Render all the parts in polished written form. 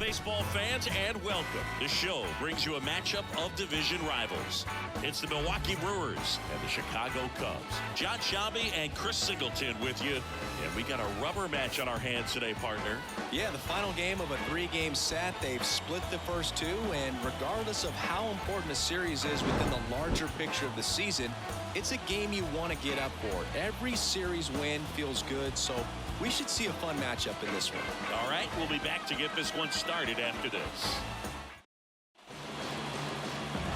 baseball fans, and welcome. The show brings you a matchup of division rivals. It's the Milwaukee Brewers and the Chicago Cubs. John Shambi and Chris Singleton with you. And we got a rubber match on our hands today, partner. Yeah, the final game of a 3-game set. They've split the first 2, and regardless of how important a series is within the larger picture of the season, it's a game you want to get up for. Every series win feels good, so we should see a fun matchup in this one. All right, we'll be back to get this one started after this.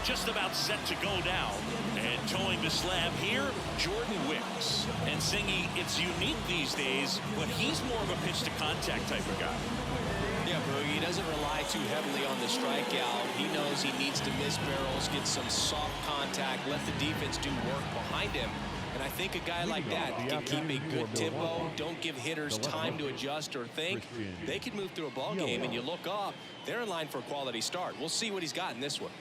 Just about set to go down, and towing the slab here, Jordan Wicks. And Singy, it's unique these days, but he's more of a pitch-to-contact type of guy. Yeah, Boogie, he doesn't rely too heavily on the strikeout. He knows he needs to miss barrels, get some soft contact, let the defense do work behind him. And I think a guy like that can keep a good tempo, don't give hitters time to adjust or think. They can move through a ball game, and you look up, they're in line for a quality start. We'll see what he's got in this one.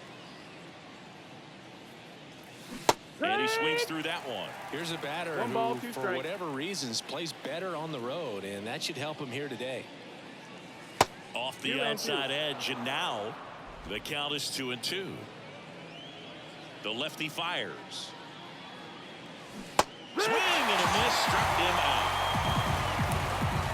And he swings through that one. Here's a batter who, for whatever reasons, plays better on the road, and that should help him here today. Off the outside edge, and now the count is 2-2. The lefty fires. Swing and a miss, struck him out.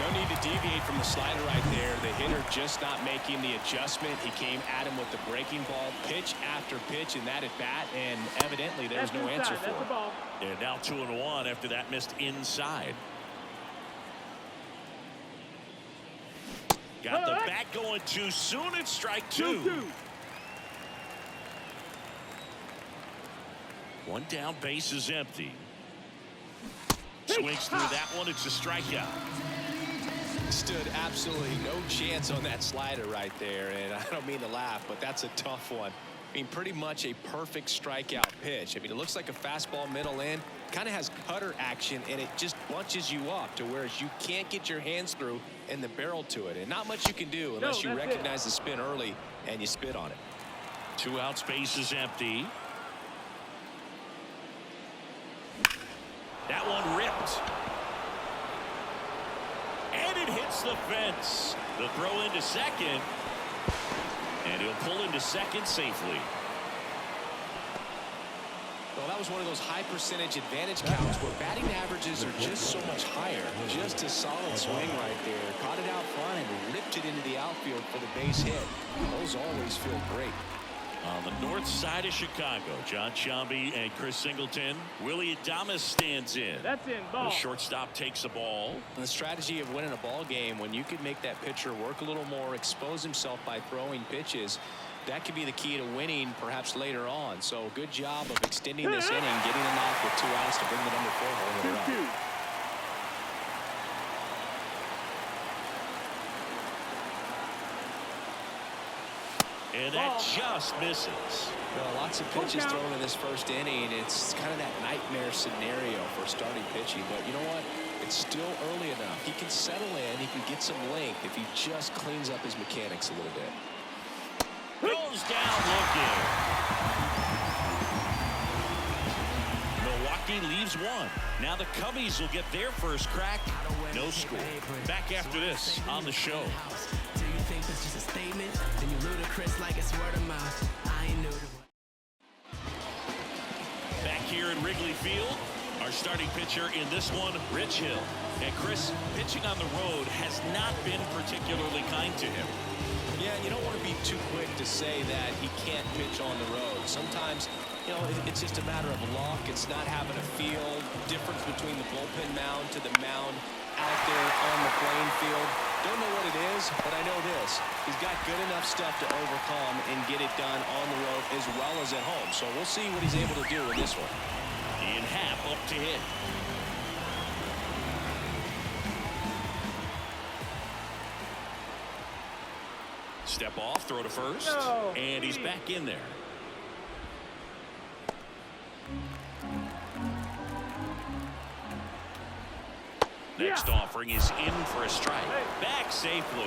No need to deviate from the slider right there. The hitter just not making the adjustment. He came at him with the breaking ball, pitch after pitch in that at bat, and evidently there's no answer for it. And now 2-1 after that missed inside. Got the bat going too soon. It's strike 2. One down, base is empty. Swings through that one. It's a strikeout. Stood absolutely no chance on that slider right there, and I don't mean to laugh, but that's a tough one. I mean, pretty much a perfect strikeout pitch. I mean, it looks like a fastball middle in, kind of has cutter action, and it just bunches you up to where you can't get your hands through and the barrel to it, and not much you can do unless you recognize the spin early and you spit on it. 2 outs, base is empty. That one ripped. And it hits the fence. The throw into second. And he'll pull into second safely. Well, that was one of those high percentage advantage counts where batting averages are just so much higher. Just a solid swing right there. Caught it out front and ripped it into the outfield for the base hit. Those always feel great. On the north side of Chicago, John Shambi and Chris Singleton. Willie Adames stands in. That's in ball. The shortstop takes the ball. The strategy of winning a ball game, when you can make that pitcher work a little more, expose himself by throwing pitches, that could be the key to winning perhaps later on. So good job of extending this inning, getting him off with 2 outs to bring the number 4 home in a run. And that just misses. Well, lots of pitches thrown in this first inning. It's kind of that nightmare scenario for starting pitching. But you know what? It's still early enough. He can settle in. He can get some length if he just cleans up his mechanics a little bit. Goes down looking. Milwaukee leaves 1. Now the Cubbies will get their first crack. No score. Back after this on the show. Do you think that's just a statement? Then you ludicrous like it's word of mouth. I ain't new to it. Back here at Wrigley Field, our starting pitcher in this one, Rich Hill. And Chris, pitching on the road has not been particularly kind to him. Yeah, you don't want to be too quick to say that he can't pitch on the road. Sometimes, you know, it's just a matter of luck. It's not having a feel. Difference between the bullpen mound to the mound out there on the playing field. Don't know what it is, but I know this. He's got good enough stuff to overcome and get it done on the road as well as at home. So we'll see what he's able to do in this one. In half up to hit. Step off, throw to first, and he's back in there. Next offering is in for a strike. Back safely.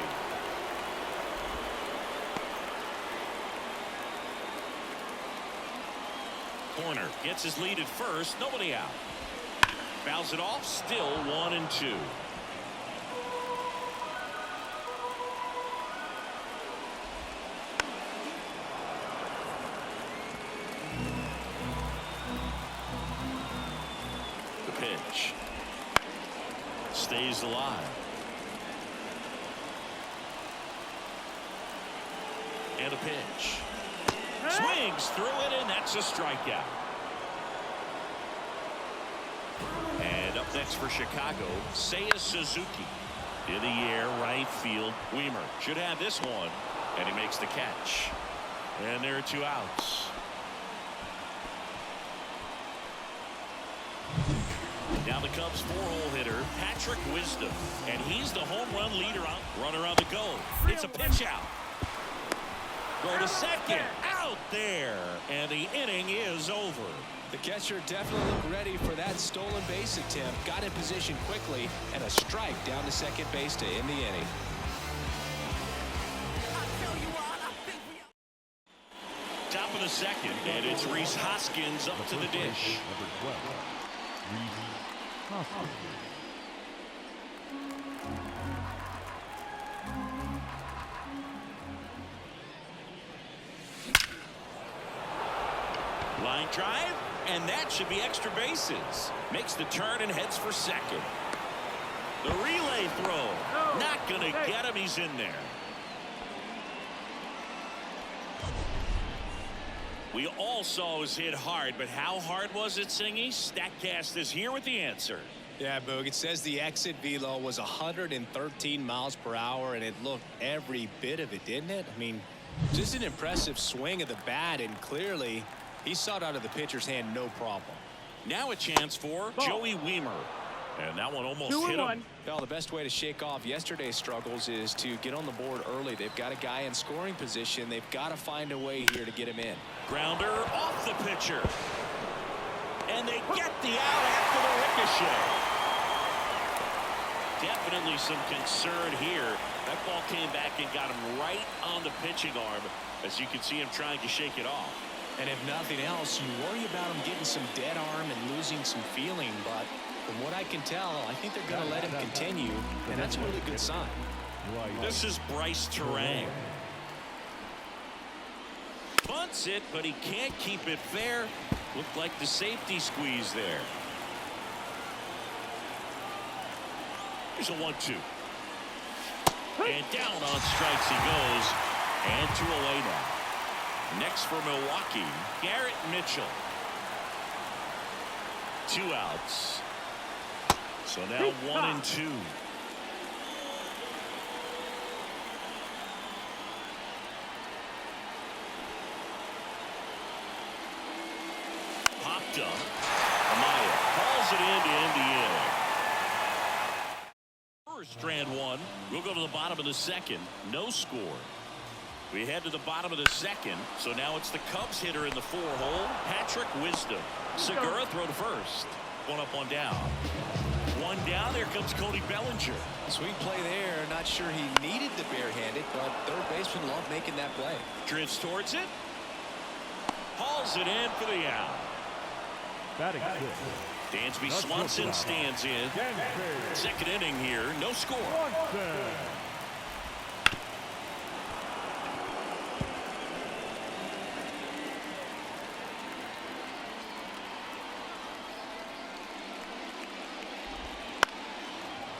Corner gets his lead at first. Nobody out. Fouls it off. Still 1-2. pitch. Stays alive. And a pitch. Swings through it, and that's a strikeout. And up next for Chicago, Seiya Suzuki. In the air, right field. Weimer should have this one, and he makes the catch. And there are 2 outs. Now the Cubs 4-hole hitter, Patrick Wisdom. And he's the home run leader. Runner on the go. It's a pitch out. Go to second. Out there. And the inning is over. The catcher definitely looked ready for that stolen base attempt. Got in position quickly, and a strike down to second base to end the inning. Top of the second, and it's Rhys Hoskins up to the dish. Number 12, Rhys Hoskins. Line drive, and that should be extra bases. Makes the turn and heads for second. The relay throw. Not going to get him. He's in there. We all saw it was hit hard, but how hard was it, Singy? StatCast is here with the answer. Yeah, Boog, it says the exit velo was 113 miles per hour, and it looked every bit of it, didn't it? I mean, just an impressive swing of the bat, and clearly he saw it out of the pitcher's hand no problem. Now a chance for Joey Weimer. And that one almost hit him. Well, the best way to shake off yesterday's struggles is to get on the board early. They've got a guy in scoring position. They've got to find a way here to get him in. Grounder off the pitcher. And they get the out after the ricochet. Definitely some concern here. That ball came back and got him right on the pitching arm. As you can see him trying to shake it off. And if nothing else, you worry about him getting some dead arm and losing some feeling. But from what I can tell, I think they're going to let him continue, and that's a really good sign. This is Bryce Terang. Bunts it, but he can't keep it fair. Looked like the safety squeeze there. Here's a 1-2. And down on strikes he goes. And 2 away now. Next for Milwaukee, Garrett Mitchell. 2 outs. So now 1-2. Popped up. Amaya calls it in to end the inning. Brewers strand 1. We'll go to the bottom of the second. No score. We head to the bottom of the second, so now it's the Cubs hitter in the 4-hole, Patrick Wisdom. Segura throw to first. 1 up, 1 down. 1 down, there comes Cody Bellinger. Sweet play there. Not sure he needed the barehanded, but third baseman loved making that play. Drifts towards it. Hauls it in for the out. Batting Dansby Swanson stands in. Second inning here, no score.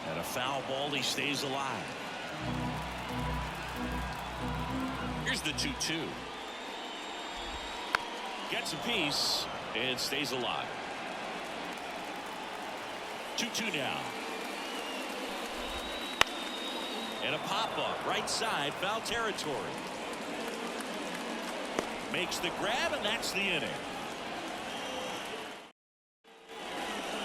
And a foul ball, he stays alive. Here's the 2-2. Gets a piece and stays alive. 2-2 now. And a pop-up right side, foul territory. Makes the grab, and that's the inning.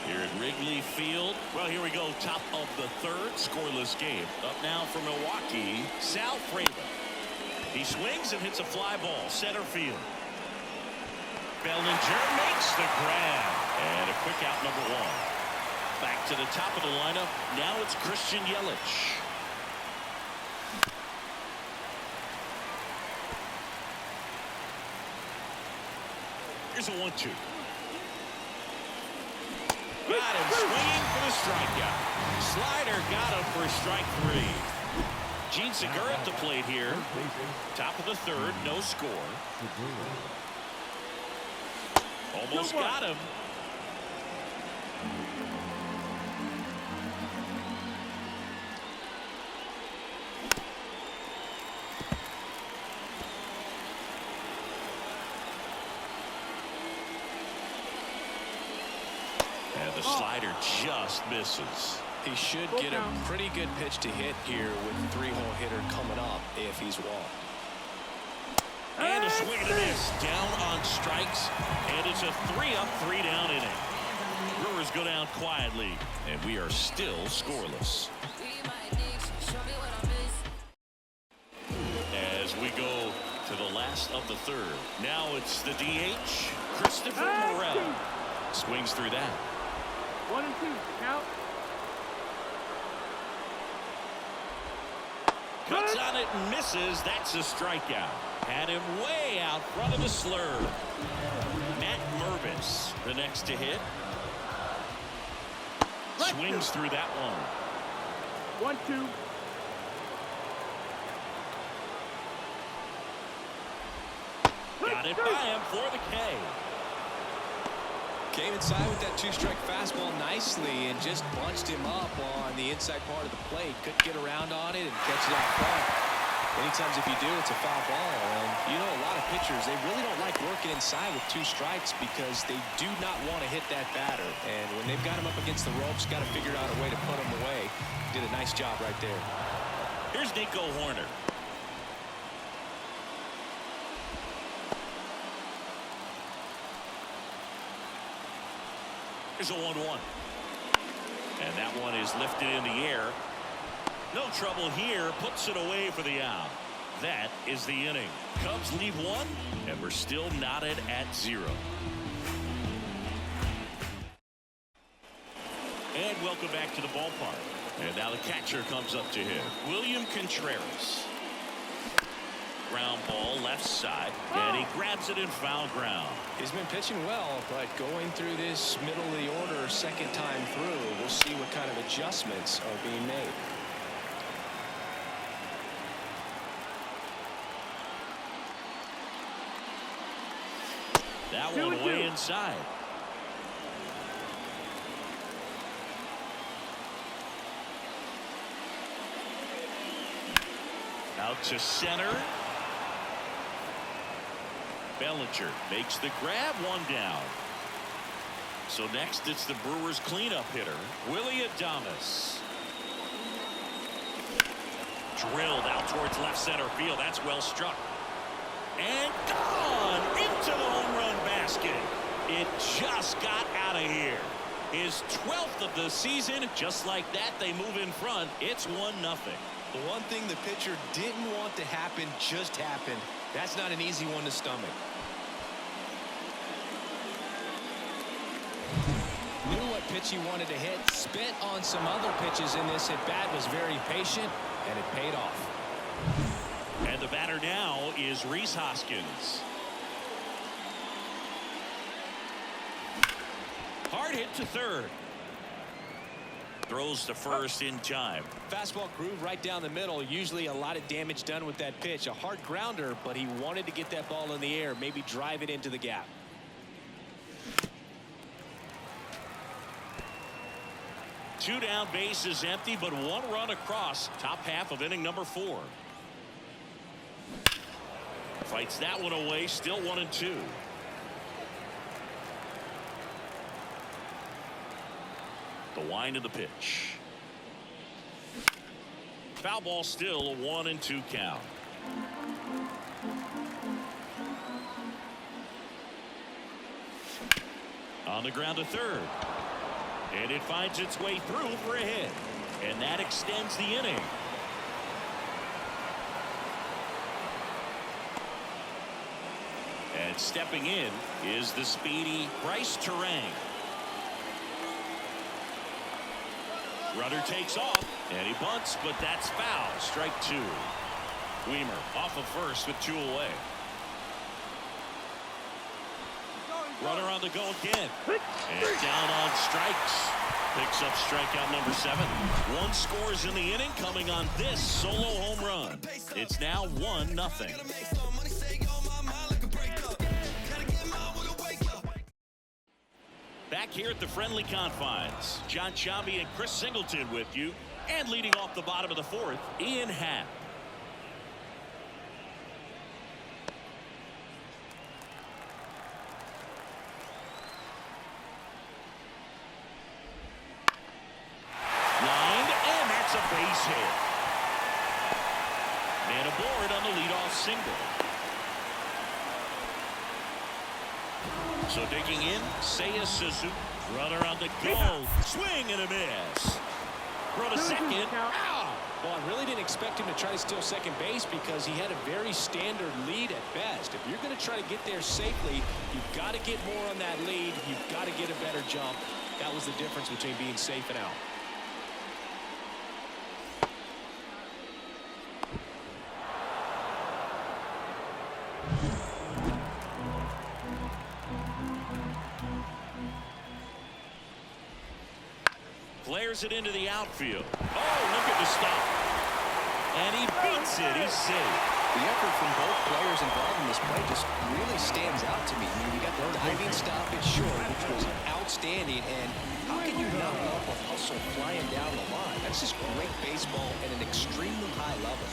Here at Wrigley Field. Well, here we go. Top of the third. Scoreless game. Up now for Milwaukee. Sal Frelick. He swings and hits a fly ball. Center field. Bellinger makes the grab. And a quick out, number 1. Back to the top of the lineup. Now it's Christian Yelich. Here's a 1-2. Got him swinging for the strikeout. Slider got him for strike 3. Gene Segura at the plate here. Top of the third, no score. Almost got him. slider just misses. He should get a pretty good pitch to hit here with the 3-hole hitter coming up if he's walked. And a swing and a miss. Down on strikes. And it's a 3-up, 3-down inning. Brewers go down quietly. And we are still scoreless. As we go to the last of the third. Now it's the DH, Christopher Morel. Swings through that. 1 and 2. Count. Cuts on it and misses. That's a strikeout. Had him way out front of the slurve. Matt Mervis, the next to hit. Swings through that one. 1-2. Got it by him for the K. Came inside with that 2-strike fastball nicely and just bunched him up on the inside part of the plate. Couldn't get around on it and catch it out front. Many times if you do, it's a foul ball. And you know, a lot of pitchers, they really don't like working inside with 2 strikes because they do not want to hit that batter. And when they've got him up against the ropes, got to figure out a way to put him away. Did a nice job right there. Here's Nico Horner. Here's a 1-1. And that one is lifted in the air. No trouble here. Puts it away for the out. That is the inning. Cubs leave 1, and we're still knotted at 0. And welcome back to the ballpark. And now the catcher comes up to him. William Contreras. Ground ball left side, and he grabs it in foul ground. He's been pitching well, but going through this middle of the order second time through, we'll see what kind of adjustments are being made. That one way inside. Out to center. Bellinger makes the grab, 1 down. So next it's the Brewers cleanup hitter, Willie Adames. Drilled out towards left center field. That's well struck. And gone into the home run basket. It just got out of here. His 12th of the season. Just like that, they move in front. It's 1-0. The one thing the pitcher didn't want to happen just happened. That's not an easy one to stomach. Knew what pitch he wanted to hit. Spent on some other pitches in this at bat. Was very patient, and it paid off. And the batter now is Rhys Hoskins. Hard hit to third. Throws to first in time. Fastball groove right down the middle. Usually a lot of damage done with that pitch. A hard grounder, but he wanted to get that ball in the air. Maybe drive it into the gap. Two down, base is empty, but 1 run across. Top half of inning number 4. Fights that one away. Still 1-2. The wind of the pitch. Foul ball, still a 1-2 count. On the ground to third. And it finds its way through for a hit. And that extends the inning. And stepping in is the speedy Bryce Terang. Runner takes off, and he bunts, but that's foul. Strike 2. Weimer off of first with 2 away. Runner on the go again. And down on strikes. Picks up strikeout number 7. 1 scores in the inning, coming on this solo home run. It's now 1-0. Back here at the friendly confines, John Sciambi and Chris Singleton with you, and leading off the bottom of the 4th, Ian Happ. hit. And aboard on the leadoff single. So digging in, Seiya Suzuki. Runner on the go. Swing and a miss. Throw to second. Out. Well, I really didn't expect him to try to steal second base because he had a very standard lead at best. If you're going to try to get there safely, you've got to get more on that lead. You've got to get a better jump. That was the difference between being safe and out. Flares it into the outfield. Oh, look at the stop. And he beats it. He's safe. The effort from both players involved in this play just really stands out to me. I mean, you got the diving stoppage short, which was outstanding. And how can you not love a hustle flying down the line? That's just great baseball at an extremely high level.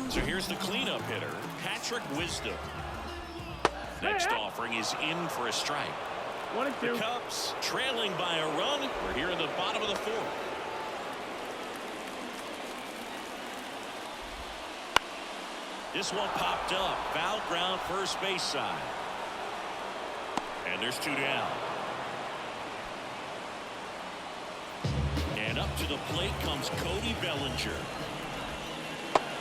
So here's the cleanup hitter, Patrick Wisdom. Next offering is in for a strike. 1-2. The Cubs trailing by a run. We're here in the bottom of the fourth. This one popped up. Foul ground first base side. And there's two down. And up to the plate comes Cody Bellinger.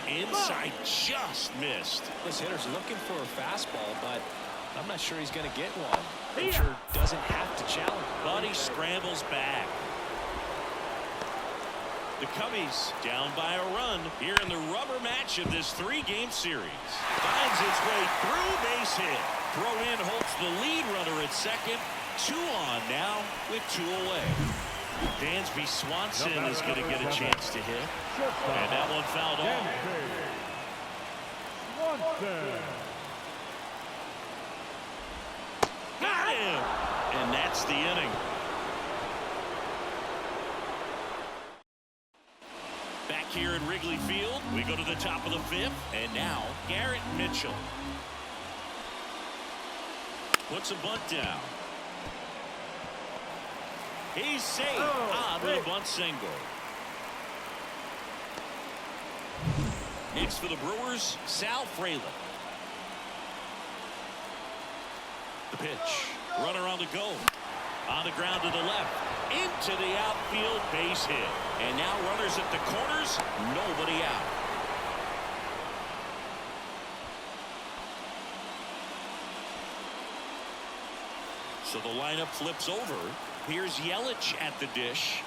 Inside, just missed. This hitter's looking for a fastball, but I'm not sure he's going to get one. Pitcher doesn't have to challenge. But he scrambles back. The Cubbies down by a run here in the rubber match of this three-game series. Finds his way through, base hit. Throw in holds the lead runner at second. 2 on now with 2 away. Dansby Swanson is going to get a chance to hit. And that one fouled off. Got him! And that's the inning. Back here at Wrigley Field, we go to the top of the 5th. And now, Garrett Mitchell puts a bunt down. He's safe on with a bunt single. Next for the Brewers, Sal Frelick. The pitch. Runner on the go. On the ground to the left. Into the outfield, base hit. And now runners at the corners. Nobody out. So the lineup flips over. Here's Yelich at the dish.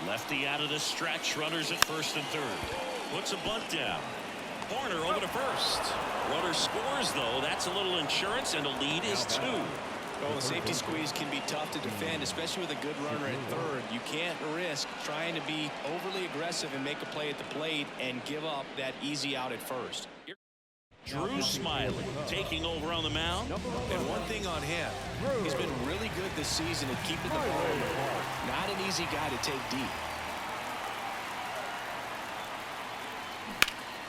Lefty out of the stretch. Runners at first and third. Puts a bunt down. Horner over to first. Runner scores, though. That's a little insurance, and the lead is 2. Well, the safety squeeze can be tough to defend, especially with a good runner at third. You can't risk trying to be overly aggressive and make a play at the plate and give up that easy out at first. Drew Smyly taking over on the mound. And one thing on him, he's been really good this season at keeping the ball in the park. Not an easy guy to take deep.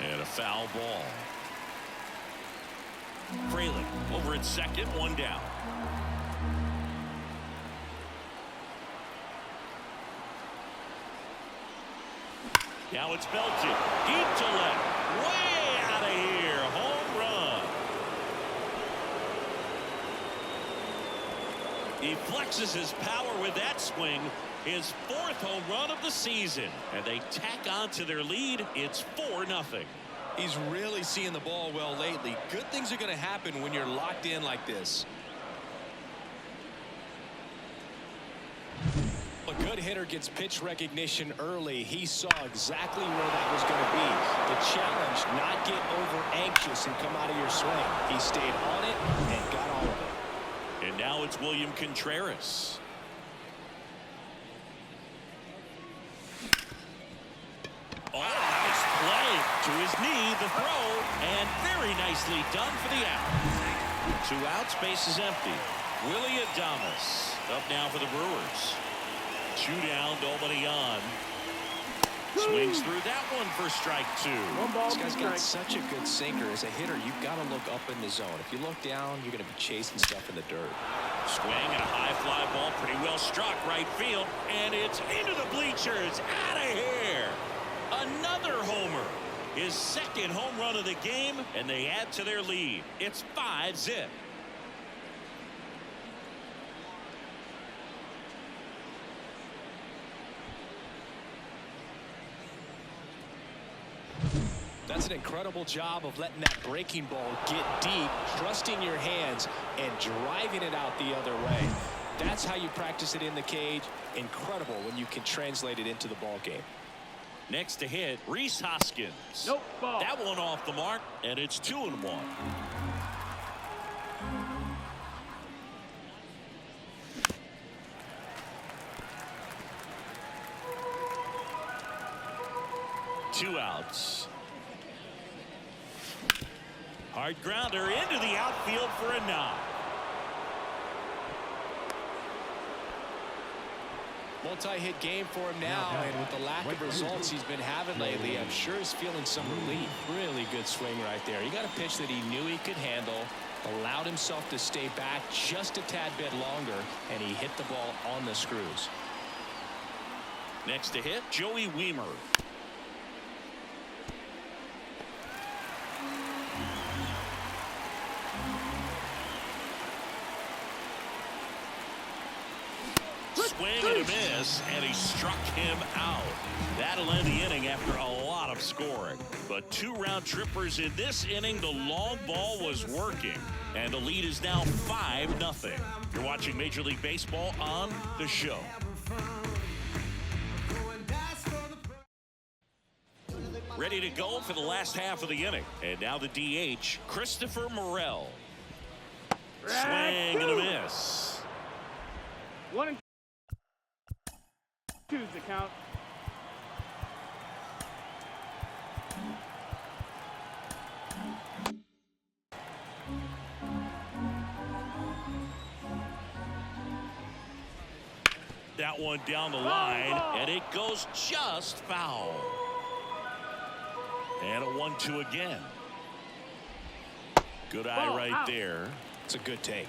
And a foul ball. Frelick over at second, 1 down. Now it's belted. Deep to left. Way out of here. Home run. He flexes his power with that swing. His 4th home run of the season. And they tack on to their lead. It's 4-0. He's really seeing the ball well lately. Good things are going to happen when you're locked in like this. A good hitter gets pitch recognition early. He saw exactly where that was going to be. The challenge, not get over anxious and come out of your swing. He stayed on it and got all of it. And now it's William Contreras. Oh, nice play to his knee, the throw, and very nicely done for the out. 2 outs, base is empty. Willie Adames up now for the Brewers. 2 down, nobody on. Swings through that one for strike 2. One ball, This guy's got strike. such a good sinker. As a hitter, you've got to look up in the zone. If you look down, you're going to be chasing stuff in the dirt. Swing and a high fly ball, pretty well struck right field, and it's into the bleachers, out of here. Another homer, his second home run of the game, and they add to their lead. It's 5-zip. That's an incredible job of letting that breaking ball get deep, trusting your hands, and driving it out the other way. That's how you practice it in the cage. Incredible when you can translate it into the ball game. Next to hit, Rhys Hoskins. Nope, ball. That one off the mark, and it's 2-1. Two outs. Hard grounder into the outfield for a knock. Multi-hit game for him now, and with the lack of results he's been having lately, I'm sure he's feeling some relief. Really good swing right there. He got a pitch that he knew he could handle, allowed himself to stay back just a tad bit longer, and he hit the ball on the screws. Next to hit, Joey Weimer. Swing and a miss, and he struck him out. That'll end the inning after a lot of scoring. But 2 round trippers in this inning. The long ball was working, and the lead is now 5-0. You're watching Major League Baseball on The Show. Ready to go for the last half of the inning. And now the DH, Christopher Morel. Swing and a miss. 1-2 is the count. That one down the line, and it goes just foul. And a 1-2 again. Good eye Ball right out. there. It's a good take.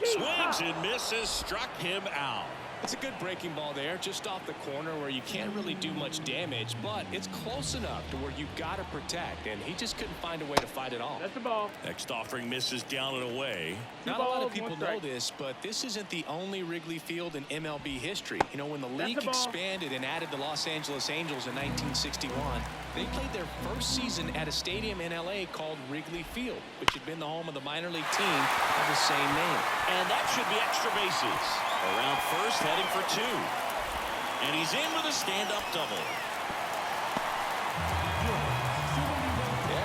Swings and misses, struck him out. It's a good breaking ball there, just off the corner where you can't really do much damage, but it's close enough to where you've got to protect, and he just couldn't find a way to fight it off. That's the ball. Next offering misses down and away. Not a lot of balls, people one know strike. this, but this isn't the only Wrigley Field in MLB history. You know, when the That's league the ball. expanded and added the Los Angeles Angels in 1961, they played their first season at a stadium in L.A. called Wrigley Field, which had been the home of the minor league team of the same name. And that should be extra bases. Around first, heading for 2. And he's in with a stand-up double.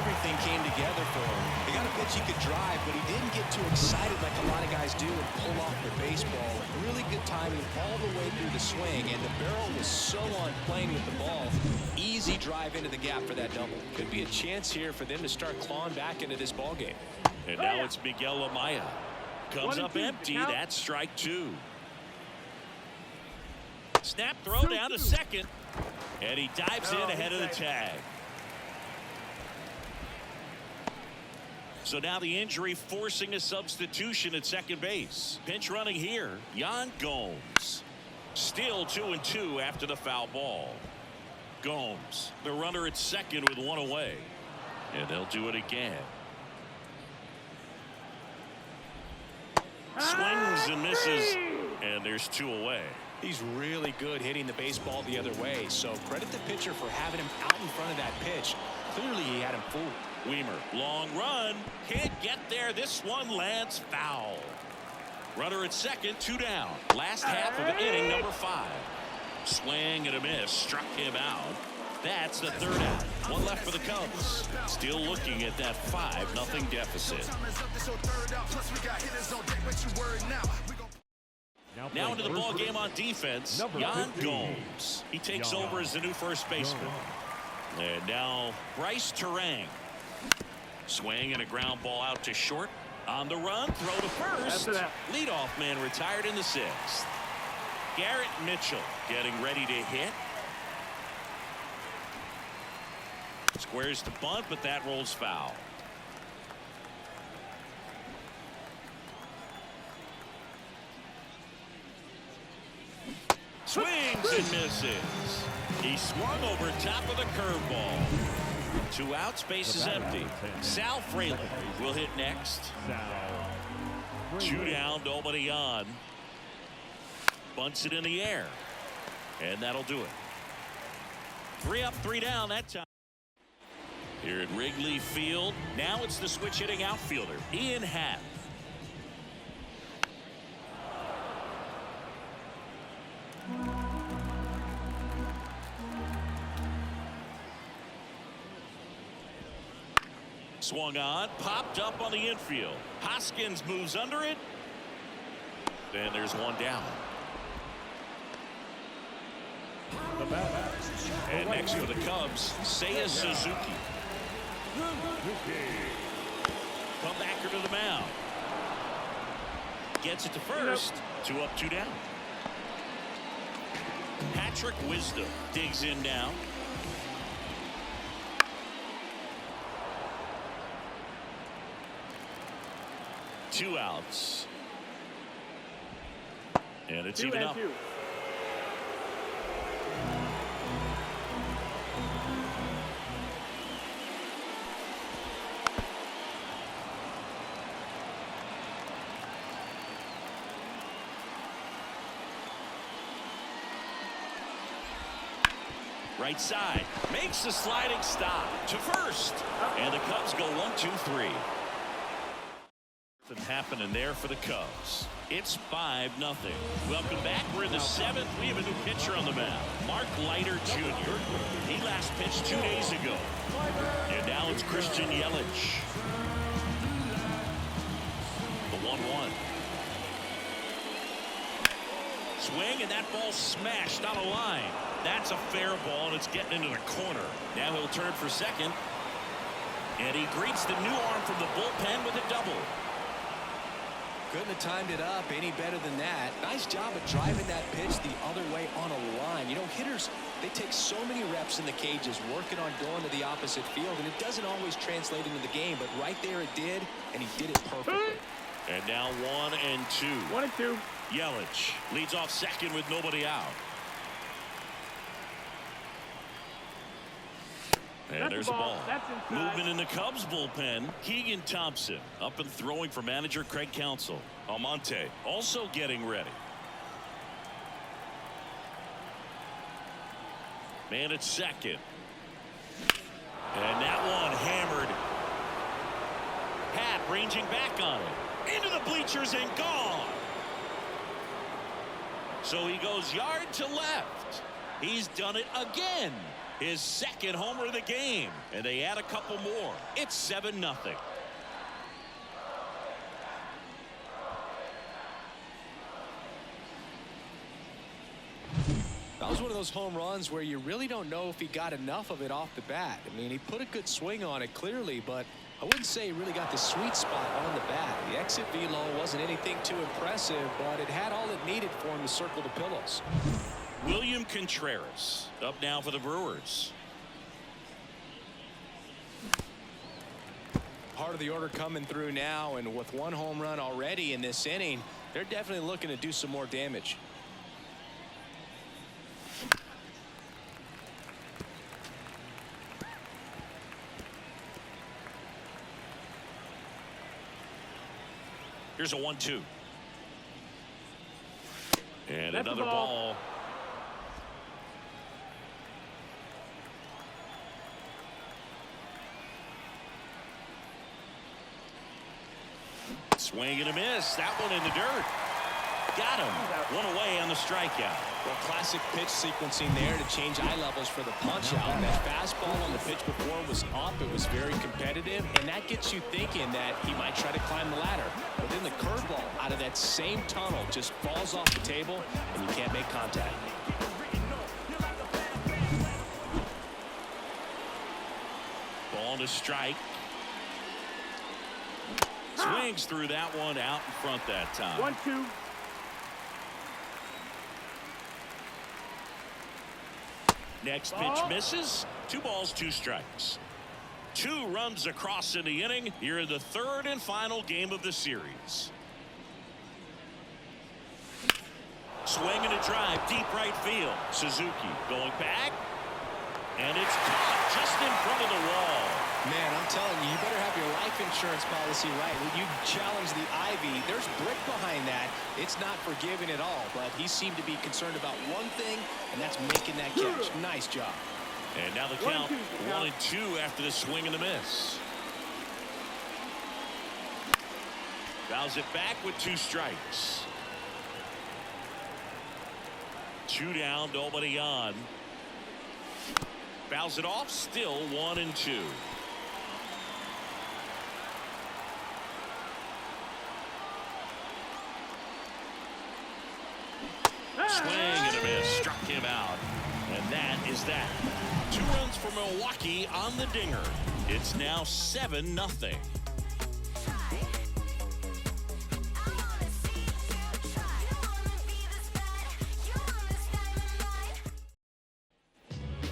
Everything came together for him. He got a pitch he could drive, but he didn't get too excited like a lot of guys do and pull off the baseball. Really good timing all the way through the swing, and the barrel was so on plane with the ball. Easy drive into the gap for that double. Could be a chance here for them to start clawing back into this ball game. And now it's Miguel Amaya. Comes 1-2 up is the empty. count. That's strike 2. Snap throw down to second. And he dives in ahead of the tag. So now the injury forcing a substitution at second base. Pinch running here, Yan Gomes. Still 2-2 after the foul ball. Gomes, the runner at second with 1 away. And they'll do it again. Swings and misses, and there's 2 away. He's really good hitting the baseball the other way, so credit the pitcher for having him out in front of that pitch. Clearly he had him fooled. Weimer, long run, can't get there. This one lands foul. Runner at second, 2 down. Last half of inning number 5. Swing and a miss, struck him out. That's the 3rd out. 1 left for the Cubs. Still looking at that 5-0 deficit. Now into the ball game on defense, Yan Gomes. He takes over as the new first baseman. And now Bryce Terang. Swing and a ground ball out to short. On the run, throw to first. After that. Leadoff man retired in the 6th. Garrett Mitchell getting ready to hit. Squares to bunt, but that rolls foul. Swings and misses. He swung over top of the curveball. 2 outs, base is empty. Sal Fraley will hit next. 2 down, nobody on. Bunts it in the air. And that'll do it. 3 up, 3 down that time. Here at Wrigley Field, now it's the switch hitting outfielder, Ian Happ. Swung on, popped up on the infield. Hoskins moves under it. And there's 1 down. And next for the Cubs, Seiya Suzuki. Comebacker to the mound. Gets it to first. 2 up, 2 down. Patrick Wisdom digs in now. Two outs. And it's even up. 2-2. Right side makes the sliding stop to first, and the Cubs go 1-2-3. Nothing happening there for the Cubs. It's 5-0. Welcome back. We're in the 7th. We have a new pitcher on the mound, Mark Leiter Jr. He last pitched 2 days ago, and now it's Christian Yelich. The 1-1. Swing, and that ball smashed on a line. That's a fair ball, and it's getting into the corner. Now he'll turn for second. And he greets the new arm from the bullpen with a double. Couldn't have timed it up any better than that. Nice job of driving that pitch the other way on a line. You know, hitters, they take so many reps in the cages working on going to the opposite field, and it doesn't always translate into the game, but right there it did, and he did it perfectly. And now 1-2. 1-2. Yelich leads off second with nobody out. And there's the ball. Movement in the Cubs bullpen. Keegan Thompson up and throwing for manager Craig Counsell. Almonte also getting ready. Man at second. And that one hammered. Happ ranging back on it. Into the bleachers and gone. So he goes yard to left. He's done it again. His second homer of the game, and they add a couple more. It's 7-0. That was one of those home runs where you really don't know if he got enough of it off the bat. I mean, he put a good swing on it clearly, but I wouldn't say he really got the sweet spot on the bat. The exit velo wasn't anything too impressive, but it had all it needed for him to circle the pillows. William Contreras up now for the Brewers. Part of the order coming through now, and with 1 home run already in this inning, they're definitely looking to do some more damage. Here's a 1-2. And That's another a ball. ball. Swing and a miss. That one in the dirt. Got him. 1 away on the strikeout. Well, classic pitch sequencing there to change eye levels for the punch out. That fastball on the pitch before was up. It was very competitive, and that gets you thinking that he might try to climb the ladder. But then the curveball out of that same tunnel just falls off the table, and you can't make contact. Ball to strike. Swings through that one out in front that time. 1-2. Next pitch misses. 2 balls, 2 strikes. 2 runs across in the inning. Here in the 3rd and final game of the series. Swing and a drive, deep right field. Suzuki going back. And it's caught just in front of the wall. Man, I'm telling you, you better have your life insurance policy right. When you challenge the Ivy, there's brick behind that. It's not forgiving at all, but he seemed to be concerned about one thing, and that's making that catch. Nice job. And now the count 1-2 after the swing and the miss. Fouls it back with 2 strikes. 2 down, nobody on. Fouls it off, still 1-2. Swing and a miss, struck him out. And that is that. 2 runs for Milwaukee on the dinger. It's now 7-0.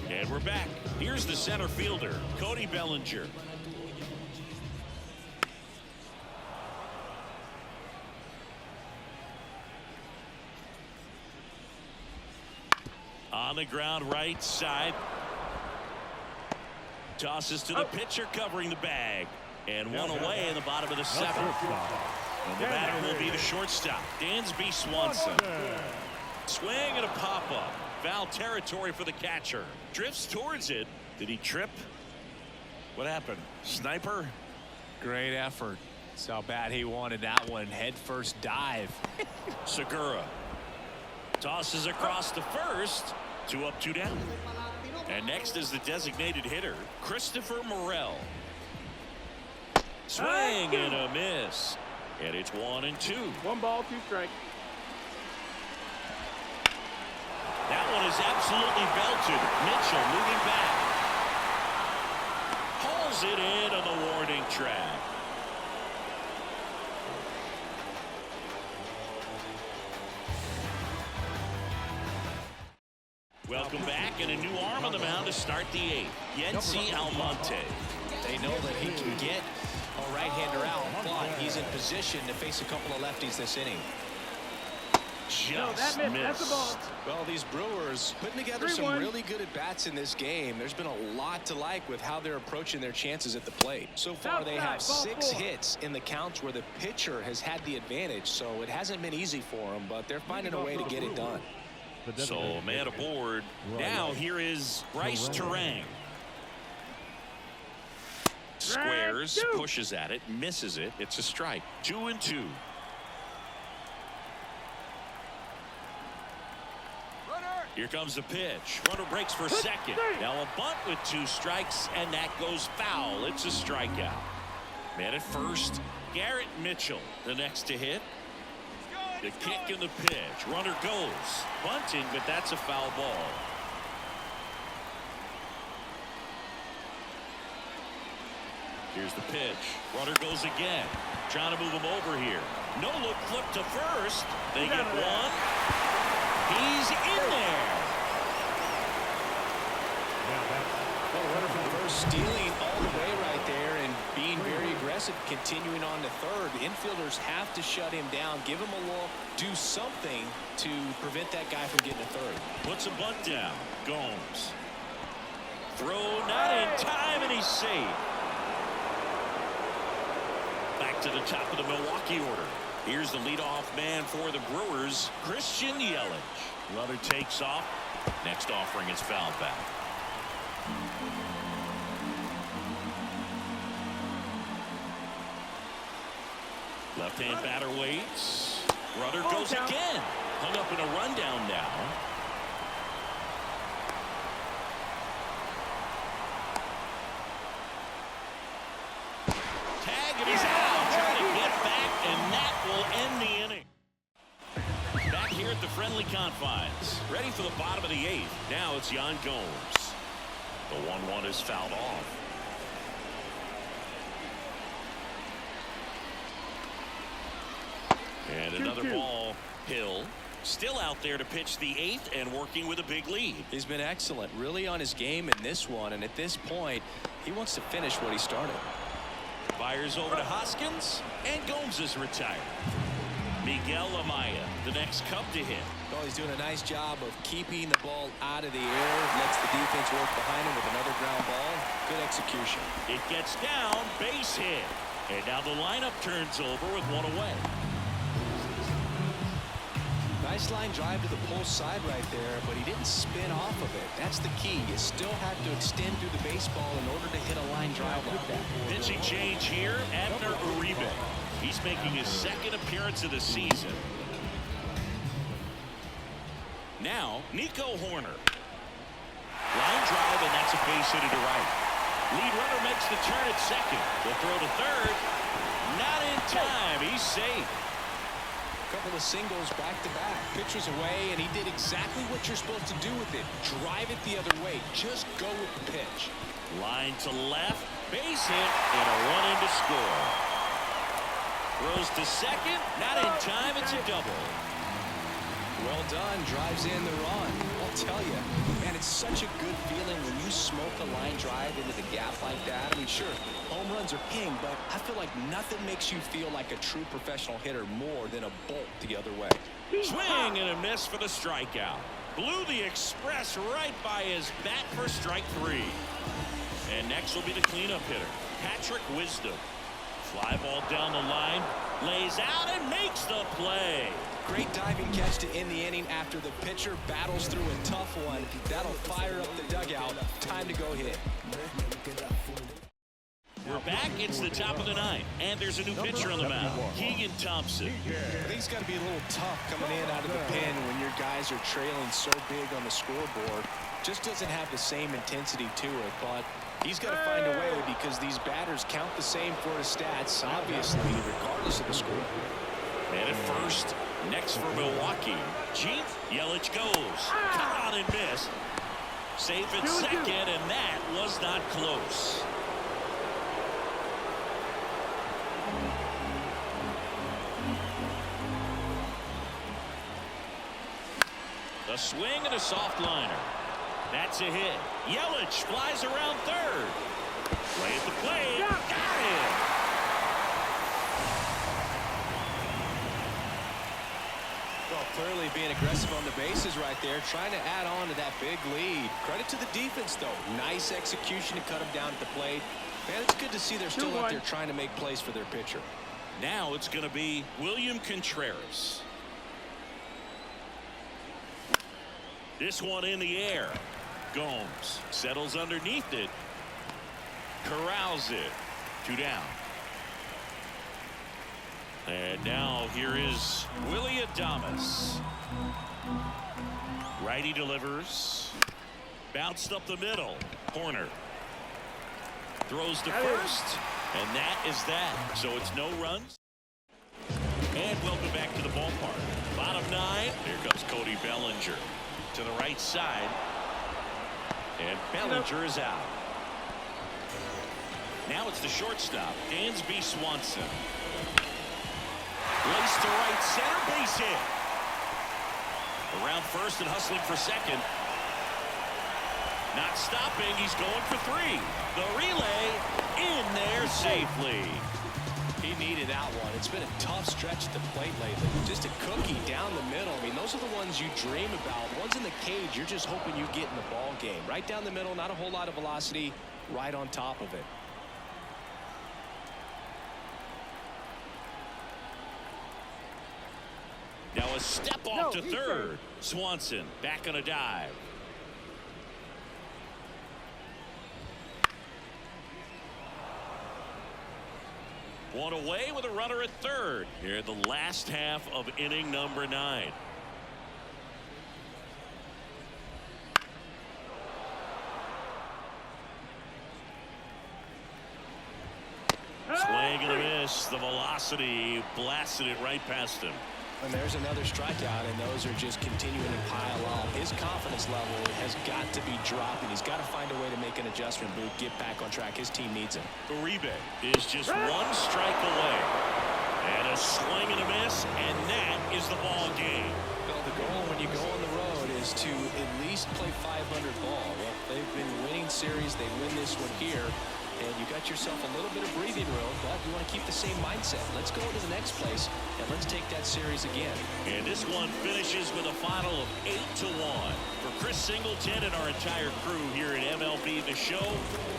And we're back. Here's the center fielder, Cody Bellinger. On the ground, right side. Tosses to the pitcher, covering the bag. And 1 away in the bottom of the 7th. And the batter will be the shortstop, Dansby Swanson. Swing and a pop-up. Foul territory for the catcher. Drifts towards it. Did he trip? What happened? Sniper? Great effort. That's how bad he wanted that one. Head first dive. Segura tosses across the first. 2 up, 2 down. And next is the designated hitter, Christopher Morel. Swing and a miss. And it's 1-2. 1 ball, 2 strikes. That one is absolutely belted. Mitchell moving back. Hauls it in on the warning track. Welcome back, and a new arm on the mound to start the 8th. Yency Almonte. They know that he can get a right-hander out, but he's in position to face a couple of lefties this inning. Just that missed. That's a ball. Well, these Brewers putting together 3-1. some really good at-bats in this game. There's been a lot to like with how they're approaching their chances at the plate. So far, they have 6 hits in the counts where the pitcher has had the advantage, so it hasn't been easy for them, but they're finding a way to get it done. So, man aboard. Now, here is Bryce Terang. Squares, pushes at it, misses it. It's a strike. 2-2. Here comes the pitch. Runner breaks for second. Now a bunt with 2 strikes, and that goes foul. It's a strikeout. Man at first, Garrett Mitchell, the next to hit. The kick and the pitch. Runner goes. Bunting, but that's a foul ball. Here's the pitch. Runner goes again. Trying to move him over here. No look flip to first. They get 1. He's in there. Well, runner from first stealing all the way right there and being very aggressive, continuing on to third. The infielders have to shut him down, give him a look, do something to prevent that guy from getting a third. Puts a bunt down. Gomes. Throw not in time, and he's safe. Back to the top of the Milwaukee order. Here's the leadoff man for the Brewers, Christian Yelich. Runner takes off. Next offering is fouled back. Left-hand batter waits. Runner goes again. Hung up in a rundown now. Tag, and he's out. Trying to get back, and that will end the inning. Back here at the friendly confines. Ready for the bottom of the 8th. Now it's Yan Gomes. The 1-1 is fouled off. And another ball. Hill still out there to pitch the 8th and working with a big lead. He's been excellent, really on his game in this one, and at this point he wants to finish what he started. Fires over to Hoskins, and Gomes is retired. Miguel Amaya, the next Cub to hit. Well, he's doing a nice job of keeping the ball out of the air, lets the defense work behind him with another ground ball. Good execution. It gets down, base hit, and now the lineup turns over with one away. Nice line drive to the pull side right there, but he didn't spin off of it. That's the key. You still have to extend through the baseball in order to hit a line drive like that. Pitching change here, Abner Uribe. He's making his 2nd appearance of the season. Now, Nico Horner. Line drive, and that's a base hit to right. Lead runner makes the turn at 2nd. The throw to 3rd. Not in time. He's safe. Couple of singles back-to-back. Pitcher's away, and he did exactly what you're supposed to do with it. Drive it the other way. Just go with the pitch. Line to left. Base hit, and a run in to score. Throws to 2nd. Not in time. It's a double. Well done. Drives in the run. I'll tell you, man, it's such a good feeling when you smoke a line drive into the gap like that. I mean, sure, home runs are king, but I feel like nothing makes you feel like a true professional hitter more than a bolt the other way. Swing and a miss for the strikeout. Blew the express right by his bat for strike 3. And next will be the cleanup hitter, Patrick Wisdom. Fly ball down the line, lays out and makes the play. Great diving catch to end the inning after the pitcher battles through a tough one. That'll fire up the dugout. Time to go hit. We're back. It's the top of the 9th, and there's a new pitcher on the mound, Keegan Thompson. I think it's got to be a little tough coming in out of the pen when your guys are trailing so big on the scoreboard. Just doesn't have the same intensity to it, but he's got to find a way because these batters count the same for his stats, obviously, regardless of the score. And at first, next for Milwaukee, Gene Yelich goes. Caught on and missed. Safe at 2nd, and that was not close. A swing and a soft liner. That's a hit. Yelich flies around 3rd. Play at the plate. Got it. Well, clearly being aggressive on the bases right there, trying to add on to that big lead. Credit to the defense, though. Nice execution to cut him down at the plate. Man, it's good to see they're still out there trying to make plays for their pitcher. Now it's going to be William Contreras. This one in the air. Gomes settles underneath it. Corrals it. 2 down. And now here is Willie Adames. Righty delivers. Bounced up the middle. Horner throws to first, and that is that. So it's no runs. And welcome back to the ballpark. Bottom 9. Here comes Cody Bellinger to the right side, and Bellinger is out. Now it's the shortstop, Dansby Swanson. Lace to right center, base hit. Around first and hustling for 2nd. Not stopping, he's going for 3. The relay in there safely. He needed that one. It's been a tough stretch at the plate lately. Just a cookie down the middle. I mean, those are the ones you dream about. Ones in the cage, you're just hoping you get in the ball game. Right down the middle, not a whole lot of velocity, right on top of it. Now a step off to 3rd. Swanson back on a dive. One away with a runner at 3rd. Here in the last half of inning number 9. Swing and a miss. The velocity blasted it right past him. And there's another strikeout, and those are just continuing to pile up. His confidence level has got to be dropping. He's got to find a way to make an adjustment, Boot, get back on track. His team needs him. Uribe is just 1 strike away. And a swing and a miss, and that is the ball game. Well, the goal when you go on the road is to at least play 500 ball. Well, they've been winning series. They win this one here. And you got yourself a little bit of breathing room, but you want to keep the same mindset. Let's go to the next place, and let's take that series again. And this one finishes with a final of 8-1. For Chris Singleton and our entire crew here at MLB The Show,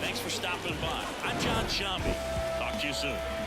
thanks for stopping by. I'm John Shambi. Talk to you soon.